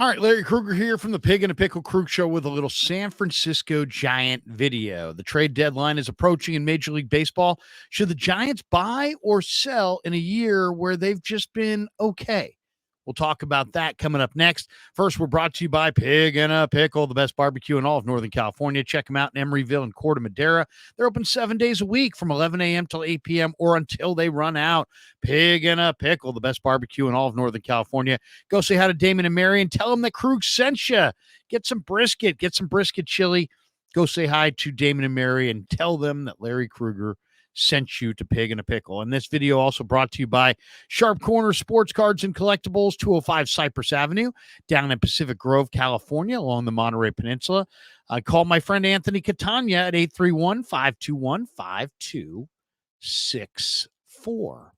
All right, Larry Krueger here from the Pig and a Pickle Krug Show with a little San Francisco Giant video. The trade deadline is approaching in Major League Baseball. Should the Giants buy or sell in a year where they've just been okay? We'll talk about that coming up next. First, we're brought to you by Pig and a Pickle, the best barbecue in all of Northern California. Check them out in Emeryville and Corte Madera. They're open 7 days a week from 11 a.m. till 8 p.m. or until they run out. Pig and a Pickle, the best barbecue in all of Northern California. Go say hi to Damon and Mary and tell them that Krug sent you. Get some brisket chili. Go say hi to Damon and Mary and tell them that Larry Krueger sent you to Pig and a Pickle. And this video also brought to you by Sharp Corner Sports Cards and Collectibles, 205 Cypress Avenue, down in Pacific Grove, California, along the Monterey Peninsula. Call my friend Anthony Catania at 831-521-5264.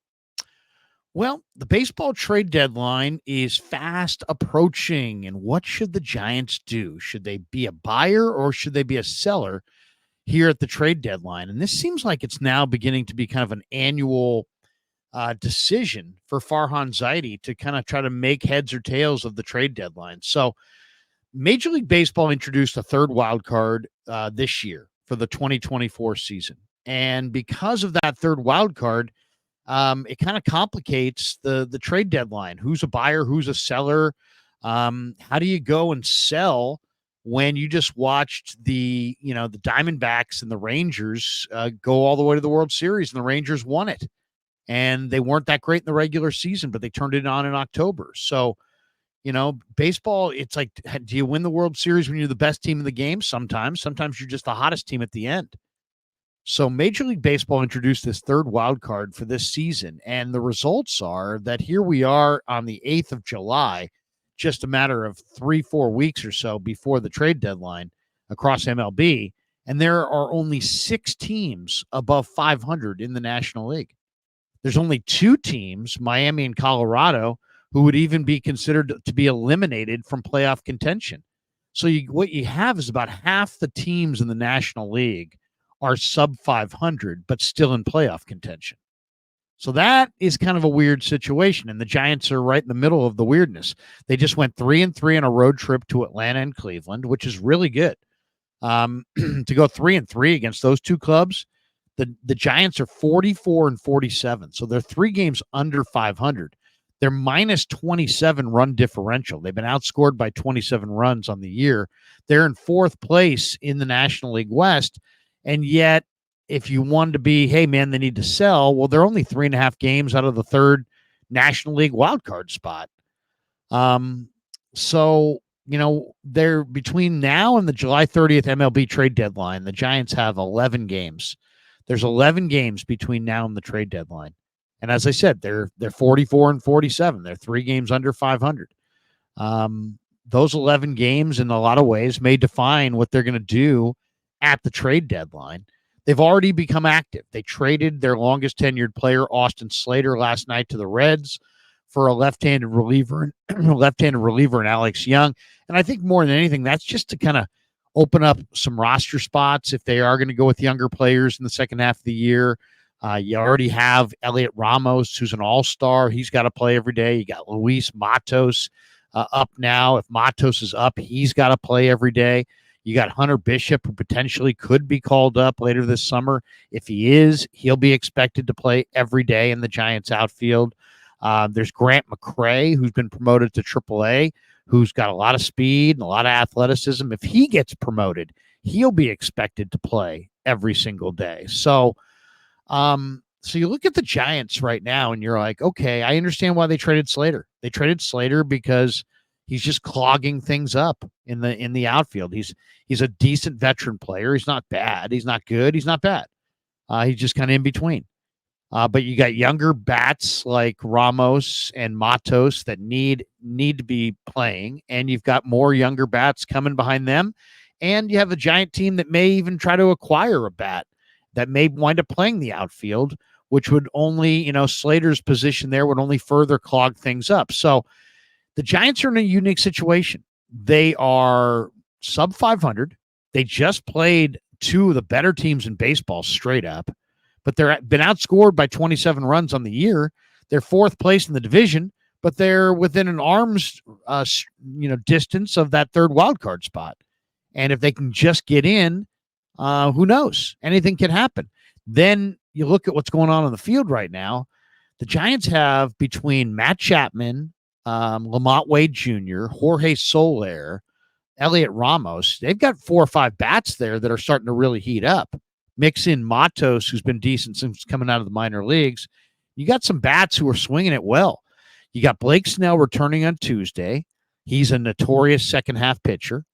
Well, the baseball trade deadline is fast approaching, and what should the Giants do? Should they be a buyer or should they be a seller here at the trade deadline? And this seems like it's now beginning to be kind of an annual decision for Farhan Zaidi to kind of try to make heads or tails of the trade deadline. So Major League Baseball introduced a third wild card this year for the 2024 season. And because of that third wild card, it kind of complicates the trade deadline. Who's a buyer? Who's a seller? How do you go and sell when you just watched the Diamondbacks and the Rangers go all the way to the World Series and the Rangers won it? And they weren't that great in the regular season, but they turned it on in October. So, baseball, it's like, do you win the World Series when you're the best team in the game? Sometimes you're just the hottest team at the end. So Major League Baseball introduced this third wild card for this season. And the results are that here we are on the 8th of July, just a matter of 3-4 weeks or so before the trade deadline across MLB. And there are only 6 teams above 500 in the National League. There's only 2 teams, Miami and Colorado, who would even be considered to be eliminated from playoff contention. So what you have is about half the teams in the National League are sub 500, but still in playoff contention. So that is kind of a weird situation, and the Giants are right in the middle of the weirdness. They just went 3-3 on a road trip to Atlanta and Cleveland, which is really good. To go 3-3 against those two clubs, the Giants are 44-47, so they're 3 games under 500. They're minus 27 run differential. They've been outscored by 27 runs on the year. They're in 4th place in the National League West, and yet if you wanted to be, hey, man, they need to sell, well, they're only 3.5 games out of the 3rd National League wildcard spot. So, they're between now and the July 30th MLB trade deadline. The Giants have 11 games. There's 11 games between now and the trade deadline. And as I said, they're 44-47. They're 3 games under 500. Those 11 games, in a lot of ways, may define what they're going to do at the trade deadline. They've already become active. They traded their longest tenured player, Austin Slater, last night to the Reds for a left-handed reliever and Alex Young. And I think more than anything, that's just to kind of open up some roster spots if they are going to go with younger players in the second half of the year. You already have Elliot Ramos, who's an all-star. He's got to play every day. You got Luis Matos up now. If Matos is up, he's got to play every day. You got Hunter Bishop, who potentially could be called up later this summer. If he is, he'll be expected to play every day in the Giants outfield. There's Grant McCray, who's been promoted to AAA, who's got a lot of speed and a lot of athleticism. If he gets promoted, he'll be expected to play every single day. So you look at the Giants right now and you're like, okay, I understand why they traded Slater. They traded Slater because he's just clogging things up in the outfield. He's a decent veteran player. He's not bad. He's not good. He's not bad. He's just kind of in between. But you got younger bats like Ramos and Matos that need to be playing, and you've got more younger bats coming behind them, and you have a Giant team that may even try to acquire a bat that may wind up playing the outfield, which would only, Slater's position there would only further clog things up. So the Giants are in a unique situation. They are sub 500. They just played 2 of the better teams in baseball straight up, but they're been outscored by 27 runs on the year. They're 4th place in the division, but they're within an arm's distance of that third wild card spot. And if they can just get in, who knows? Anything can happen. Then you look at what's going on the field right now. The Giants have between Matt Chapman, Lamont Wade Jr., Jorge Soler, Elliot Ramos, they've got 4 or 5 bats there that are starting to really heat up. Mix in Matos, who's been decent since coming out of the minor leagues. You got some bats who are swinging it well. You got Blake Snell returning on Tuesday. He's a notorious second-half pitcher.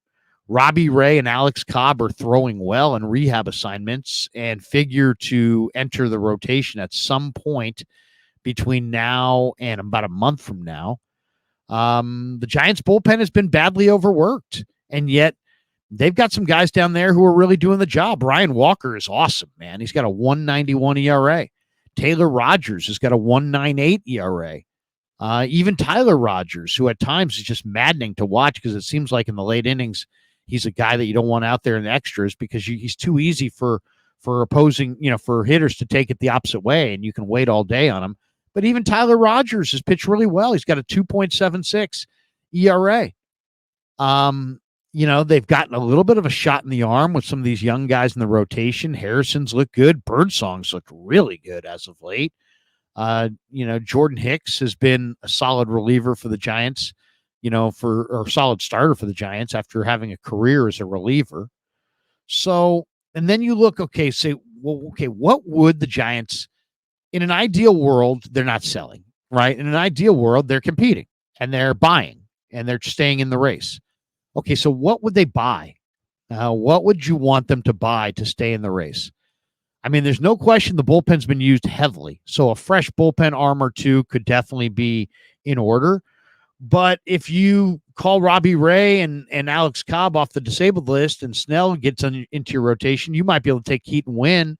Robbie Ray and Alex Cobb are throwing well in rehab assignments and figure to enter the rotation at some point between now and about a month from now. The Giants bullpen has been badly overworked, and yet they've got some guys down there who are really doing the job. Ryan Walker is awesome, man. He's got a 1.91 ERA. Taylor Rogers has got a 1.98 ERA. Even Tyler Rogers, who at times is just maddening to watch because it seems like in the late innings, he's a guy that you don't want out there in the extras because he's too easy for opposing, for hitters to take it the opposite way, and you can wait all day on him. But even Tyler Rogers has pitched really well. He's got a 2.76 ERA. They've gotten a little bit of a shot in the arm with some of these young guys in the rotation. Harrison's looked good. Birdsong's looked really good as of late. Jordan Hicks has been a solid reliever for the Giants, or solid starter for the Giants after having a career as a reliever. So, and then you look, what would the Giants, in an ideal world, they're not selling, right? In an ideal world, they're competing and they're buying and they're staying in the race. Okay, so what would they buy? What would you want them to buy to stay in the race? I mean, there's no question the bullpen's been used heavily, so a fresh bullpen arm or two could definitely be in order. But if you call Robbie Ray and Alex Cobb off the disabled list and Snell gets into your rotation, you might be able to take Keaton Wynn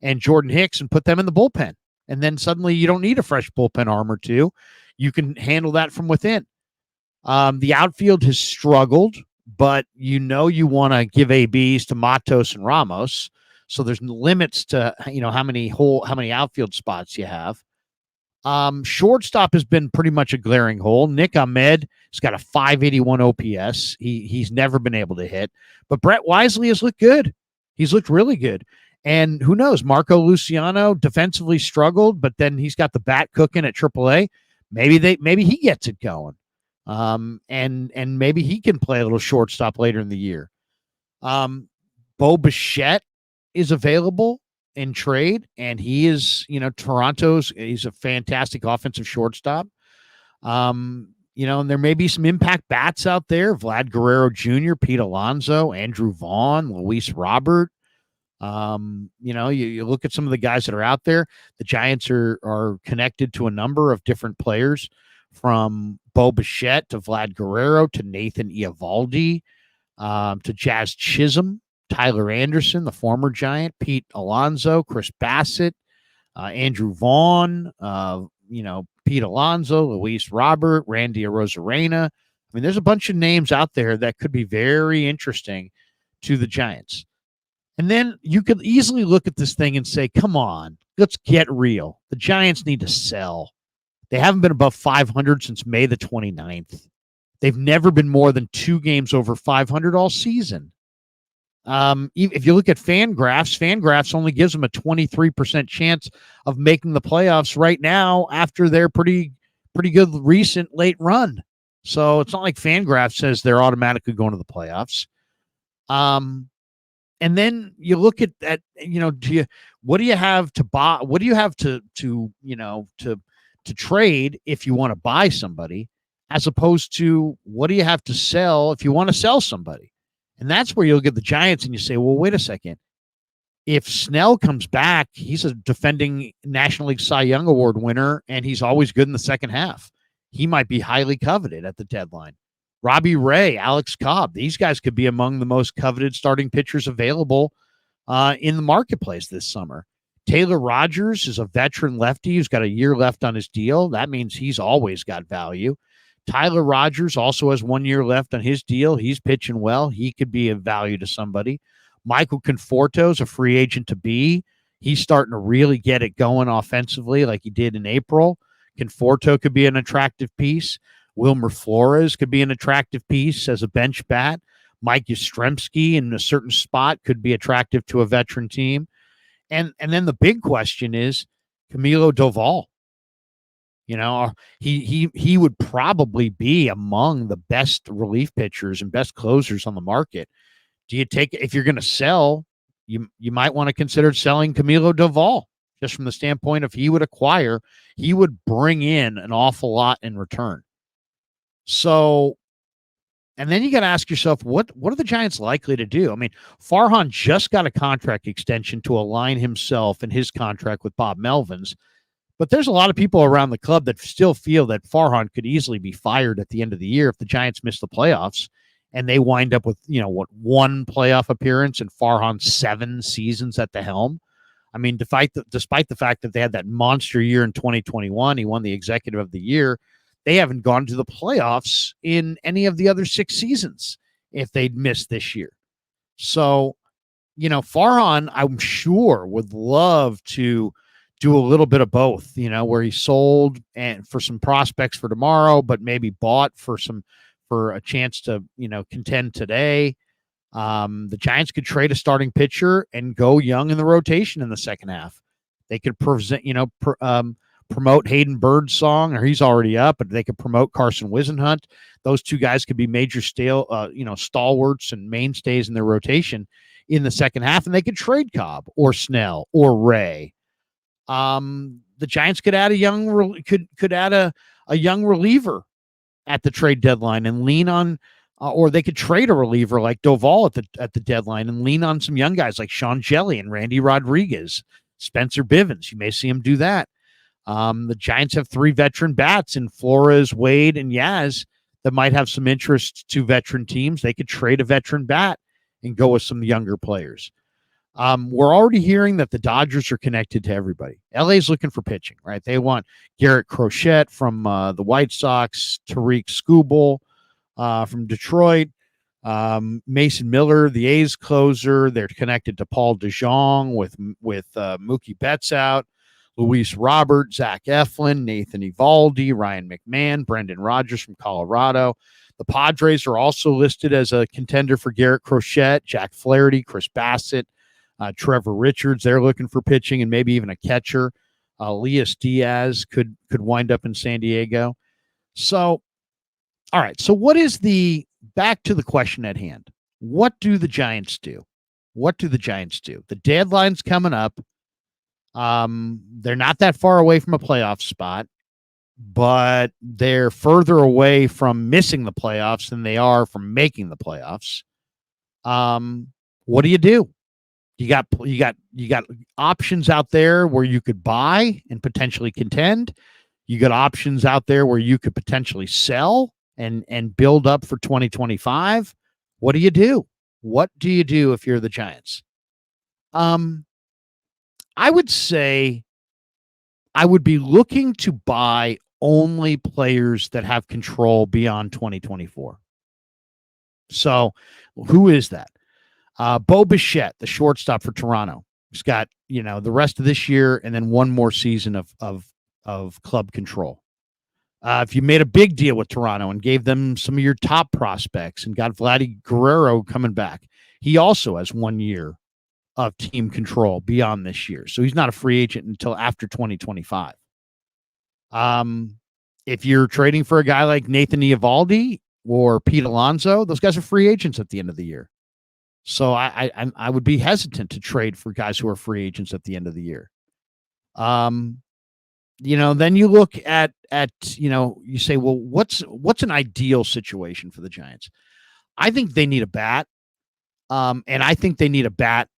and Jordan Hicks and put them in the bullpen. And then suddenly you don't need a fresh bullpen arm or two. You can handle that from within. The outfield has struggled, but you want to give ABs to Matos and Ramos. So there's limits to, how many outfield spots you have. Shortstop has been pretty much a glaring hole. Nick Ahmed has got a 581 OPS. He's never been able to hit, but Brett Wisely has looked good. He's looked really good. And who knows, Marco Luciano defensively struggled, but then he's got the bat cooking at AAA. Maybe he gets it going. And maybe he can play a little shortstop later in the year. Bo Bichette is available in trade, and he is, he's a fantastic offensive shortstop. And there may be some impact bats out there. Vlad Guerrero Jr., Pete Alonso, Andrew Vaughn, Luis Robert. You look at some of the guys that are out there. The Giants are connected to a number of different players, from Bo Bichette to Vlad Guerrero to Nathan Eovaldi, to Jazz Chisholm, Tyler Anderson, the former Giant, Pete Alonso, Chris Bassett, Andrew Vaughn, Pete Alonso, Luis Robert, Randy Arozarena. I mean, there's a bunch of names out there that could be very interesting to the Giants. And then you could easily look at this thing and say, come on, let's get real. The Giants need to sell. They haven't been above 500 since May the 29th. They've never been more than 2 games over 500 all season. If you look at Fangraphs only gives them a 23% chance of making the playoffs right now after their pretty good recent late run. So it's not like Fangraphs says they're automatically going to the playoffs. And then you look at that, what do you have to buy? What do you have to trade if you want to buy somebody, as opposed to what do you have to sell if you want to sell somebody? And that's where you'll get the Giants and you say, well, wait a second. If Snell comes back, he's a defending National League Cy Young Award winner, and he's always good in the second half. He might be highly coveted at the deadline. Robbie Ray, Alex Cobb, these guys could be among the most coveted starting pitchers available in the marketplace this summer. Taylor Rogers is a veteran lefty who's got a year left on his deal. That means he's always got value. Tyler Rogers also has 1 year left on his deal. He's pitching well. He could be of value to somebody. Michael Conforto's a free agent to be. He's starting to really get it going offensively like he did in April. Conforto could be an attractive piece. Wilmer Flores could be an attractive piece as a bench bat. Mike Yastrzemski in a certain spot could be attractive to a veteran team. And then the big question is Camilo Doval. He would probably be among the best relief pitchers and best closers on the market. Do you take, if you're going to sell, you might want to consider selling Camilo Doval, just from the standpoint of he would bring in an awful lot in return. So, and then you got to ask yourself, what are the Giants likely to do? I mean, Farhan just got a contract extension to align himself and his contract with Bob Melvin's, but there's a lot of people around the club that still feel that Farhan could easily be fired at the end of the year if the Giants miss the playoffs and they wind up with, one playoff appearance and Farhan 7 seasons at the helm. I mean, despite the fact that they had that monster year in 2021, he won the Executive of the Year. They haven't gone to the playoffs in any of the other 6 seasons if they'd missed this year. So, Farhan, I'm sure, would love to do a little bit of both, where he sold and for some prospects for tomorrow, but maybe bought for a chance to, contend today. The Giants could trade a starting pitcher and go young in the rotation in the second half. They could promote Hayden Birdsong, or he's already up, but they could promote Carson Wisenhunt. Those 2 guys could be major stalwarts and mainstays in their rotation in the second half, and they could trade Cobb or Snell or Ray. The Giants could add a young reliever at the trade deadline and lean on, or they could trade a reliever like Doval at the deadline and lean on some young guys like Sean Jelly and Randy Rodriguez, Spencer Bivens. You may see him do that. The Giants have 3 veteran bats in Flores, Wade, and Yaz that might have some interest to veteran teams. They could trade a veteran bat and go with some younger players. We're already hearing that the Dodgers are connected to everybody. LA's looking for pitching, right? They want Garrett Crochet from the White Sox, Tariq Skubal from Detroit, Mason Miller, the A's closer. They're connected to Paul DeJong with Mookie Betts out. Luis Robert, Zach Eflin, Nathan Eovaldi, Ryan McMahon, Brendan Rodgers from Colorado. The Padres are also listed as a contender for Garrett Crochet, Jack Flaherty, Chris Bassett, Trevor Richards. They're looking for pitching and maybe even a catcher. Elias Diaz could wind up in San Diego. So, all right. So back to the question at hand. What do the Giants do? The deadline's coming up. They're not that far away from a playoff spot, but they're further away from missing the playoffs than they are from making the playoffs. What do? You got options out there where you could buy and potentially contend. You got options out there where you could potentially sell and build up for 2025. What do you do? What do you do if you're the Giants? I would say I would be looking to buy only players that have control beyond 2024. So who is that? Bo Bichette, the shortstop for Toronto. He's got, the rest of this year and then one more season of club control. If you made a big deal with Toronto and gave them some of your top prospects and got Vladdy Guerrero coming back, he also has 1 year of team control beyond this year. So he's not a free agent until after 2025. If you're trading for a guy like Nathan Eovaldi or Pete Alonso, those guys are free agents at the end of the year. So I would be hesitant to trade for guys who are free agents at the end of the year. Then you look at you say, well, what's an ideal situation for the Giants? I think they need a bat. And I think they need a bat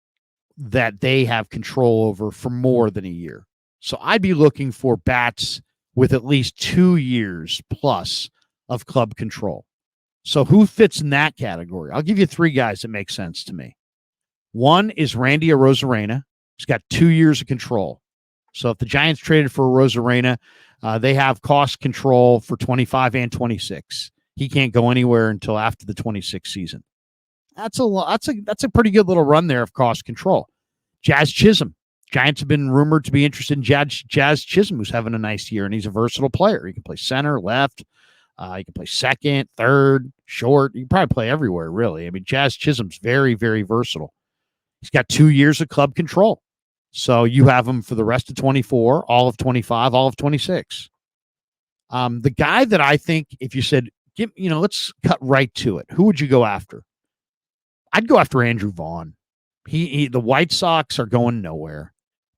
that they have control over for more than a year. So I'd be looking for bats with at least 2 years plus of club control. So who fits in that category? I'll give you 3 guys that make sense to me. One is Randy Arozarena. He's got 2 years of control. So if the Giants traded for Arozarena, they have cost control for 25 and 26. He can't go anywhere until after the 26 season. That's a pretty good little run there of cost control. Jazz Chisholm, Giants have been rumored to be interested in Jazz Chisholm, who's having a nice year, and he's a versatile player. He can play center, left. He can play second, third, short. He can probably play everywhere, really. I mean, Jazz Chisholm's very, very versatile. He's got 2 years of club control. So you have him for the rest of 24, all of 25, all of 26. The guy that I think, if you said, let's cut right to it, who would you go after? I'd go after Andrew Vaughn. The White Sox are going nowhere.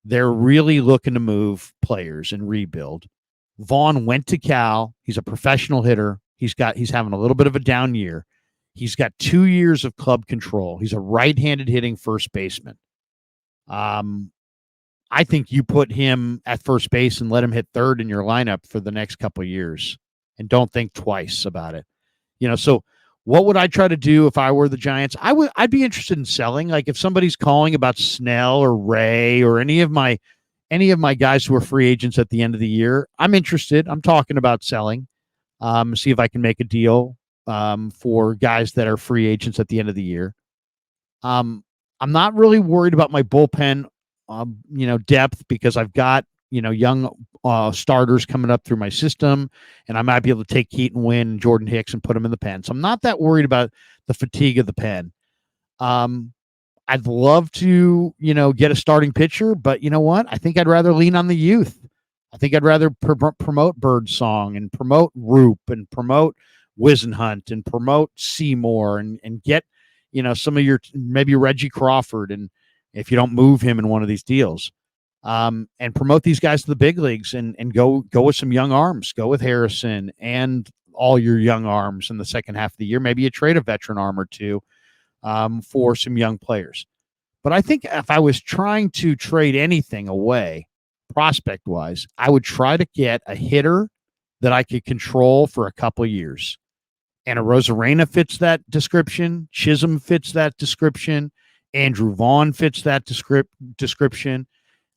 They're really looking to move players and rebuild. Vaughn went to Cal. He's a professional hitter. He's having a little bit of a down year. He's got 2 years of club control. He's a right-handed hitting first baseman. I think you put him at first base and let him hit third in your lineup for the next couple of years and don't think twice about it. So what would I try to do if I were the Giants? I'd be interested in selling. Like if somebody's calling about Snell or Ray or any of my guys who are free agents at the end of the year, I'm interested. I'm talking about selling. See if I can make a deal for guys that are free agents at the end of the year. I'm not really worried about my bullpen, depth because I've got, young starters coming up through my system, and I might be able to take Keaton Wynn and Jordan Hicks and put them in the pen. So I'm not that worried about the fatigue of the pen. I'd love to, get a starting pitcher, but you know what? I think I'd rather lean on the youth. I think I'd rather promote Birdsong and promote Roop and promote Wisenhunt and promote Seymour and get, some of your, maybe Reggie Crawford, and if you don't move him in one of these deals, and promote these guys to the big leagues and go with some young arms. Go with Harrison and all your young arms in the second half of the year. Maybe you trade a veteran arm or two for some young players. But I think if I was trying to trade anything away, prospect-wise, I would try to get a hitter that I could control for a couple of years. And Rosarena fits that description. Chisholm fits that description. Andrew Vaughn fits that description.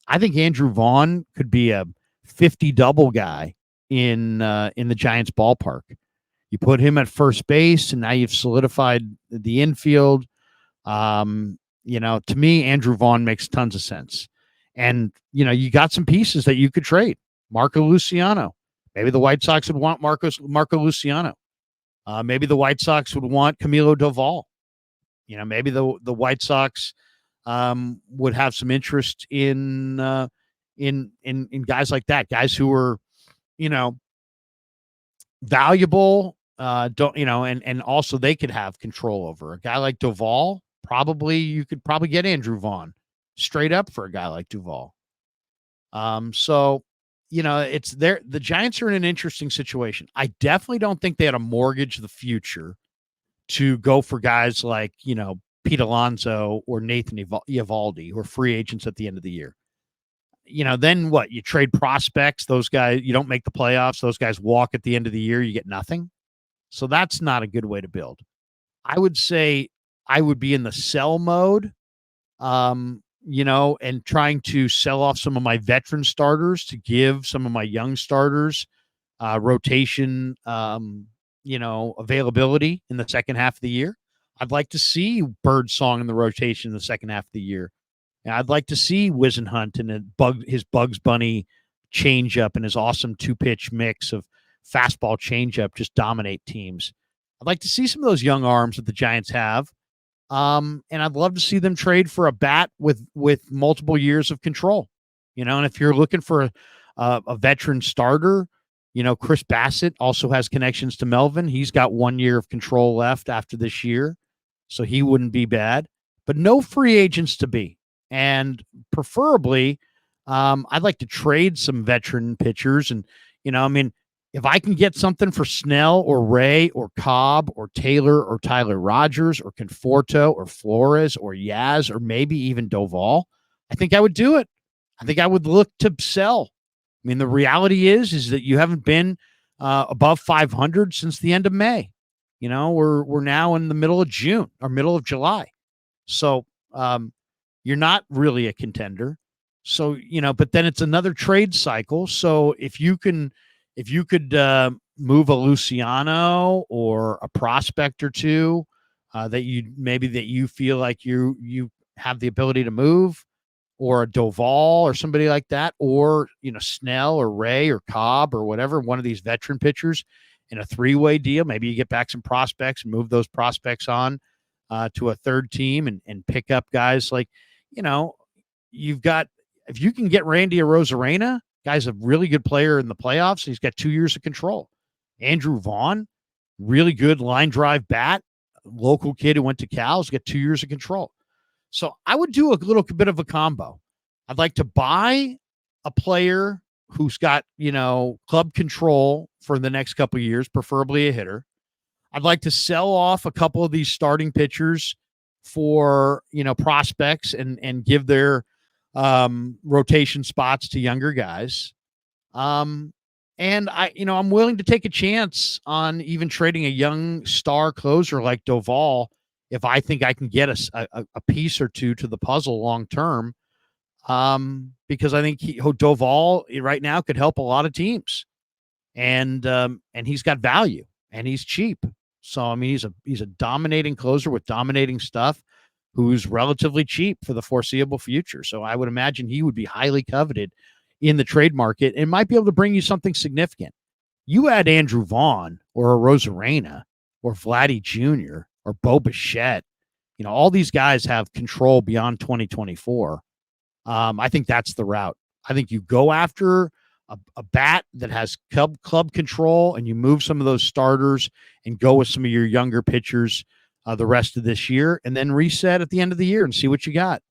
I think Andrew Vaughn could be a 50 double guy in the Giants ballpark. You put him at first base, and now you've solidified the infield. To me, Andrew Vaughn makes tons of sense. And, you got some pieces that you could trade. Marco Luciano. Maybe the White Sox would want Marco Luciano. Maybe the White Sox would want Camilo Doval. Maybe the White Sox would have some interest in guys like that, guys who are, valuable, and also they could have control over a guy like Doval. You could probably get Andrew Vaughn straight up for a guy like Doval. It's there. The Giants are in an interesting situation. I definitely don't think they had to mortgage the future to go for guys like, Pete Alonso or Nathan Eovaldi, who are free agents at the end of the year. Then what? You trade prospects. Those guys, you don't make the playoffs. Those guys walk at the end of the year. You get nothing. So that's not a good way to build. I would say I would be in the sell mode, and trying to sell off some of my veteran starters to give some of my young starters rotation, availability in the second half of the year. I'd like to see Birdsong in the rotation in the second half of the year. And I'd like to see Wisenhunt and his Bugs Bunny changeup and his awesome 2-pitch mix of fastball changeup just dominate teams. I'd like to see some of those young arms that the Giants have. And I'd love to see them trade for a bat with multiple years of control. And if you're looking for a veteran starter, Chris Bassett also has connections to Melvin. He's got 1 year of control left after this year, so he wouldn't be bad. But no free agents to be. And preferably, I'd like to trade some veteran pitchers. And, if I can get something for Snell or Ray or Cobb or Taylor or Tyler Rogers or Conforto or Flores or Yaz or maybe even Doval, I think I would do it. I think I would look to sell. The reality is that you haven't been above 500 since the end of May. We're now in the middle of June or middle of July. So you're not really a contender. So, but then it's another trade cycle. So if you could move a Luciano or a prospect or two that you feel like you have the ability to move, or a Doval or somebody like that, or, Snell or Ray or Cobb or whatever, one of these veteran pitchers in a three-way deal. Maybe you get back some prospects and move those prospects on to a third team and pick up guys like, you've got, if you can get Randy Arozarena, guy's a really good player in the playoffs. He's got 2 years of control. Andrew Vaughn, really good line drive bat, local kid who went to Cal, has got 2 years of control. So I would do a little bit of a combo. I'd like to buy a player who's got, club control for the next couple of years, preferably a hitter. I'd like to sell off a couple of these starting pitchers for, prospects and give their rotation spots to younger guys. And I'm willing to take a chance on even trading a young star closer like Doval if I think I can get a piece or two to the puzzle long term. Because I think Doval right now could help a lot of teams, and he's got value and he's cheap. So I mean, he's a dominating closer with dominating stuff, who's relatively cheap for the foreseeable future. So I would imagine he would be highly coveted in the trade market and might be able to bring you something significant. You add Andrew Vaughn or a Rosarena or Vladdy Jr. or Bo Bichette, all these guys have control beyond 2024. I think that's the route. I think you go after a bat that has club control, and you move some of those starters and go with some of your younger pitchers the rest of this year, and then reset at the end of the year and see what you got.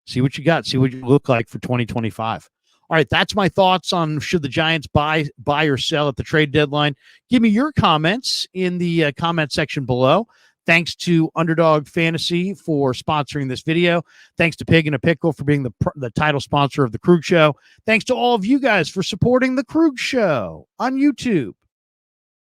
See what you look like for 2025. All right, that's my thoughts on should the Giants buy or sell at the trade deadline. Give me your comments in the comment section below. Thanks to Underdog Fantasy for sponsoring this video. Thanks to Pig and a Pickle for being the title sponsor of The Krug Show. Thanks to all of you guys for supporting The Krug Show on YouTube,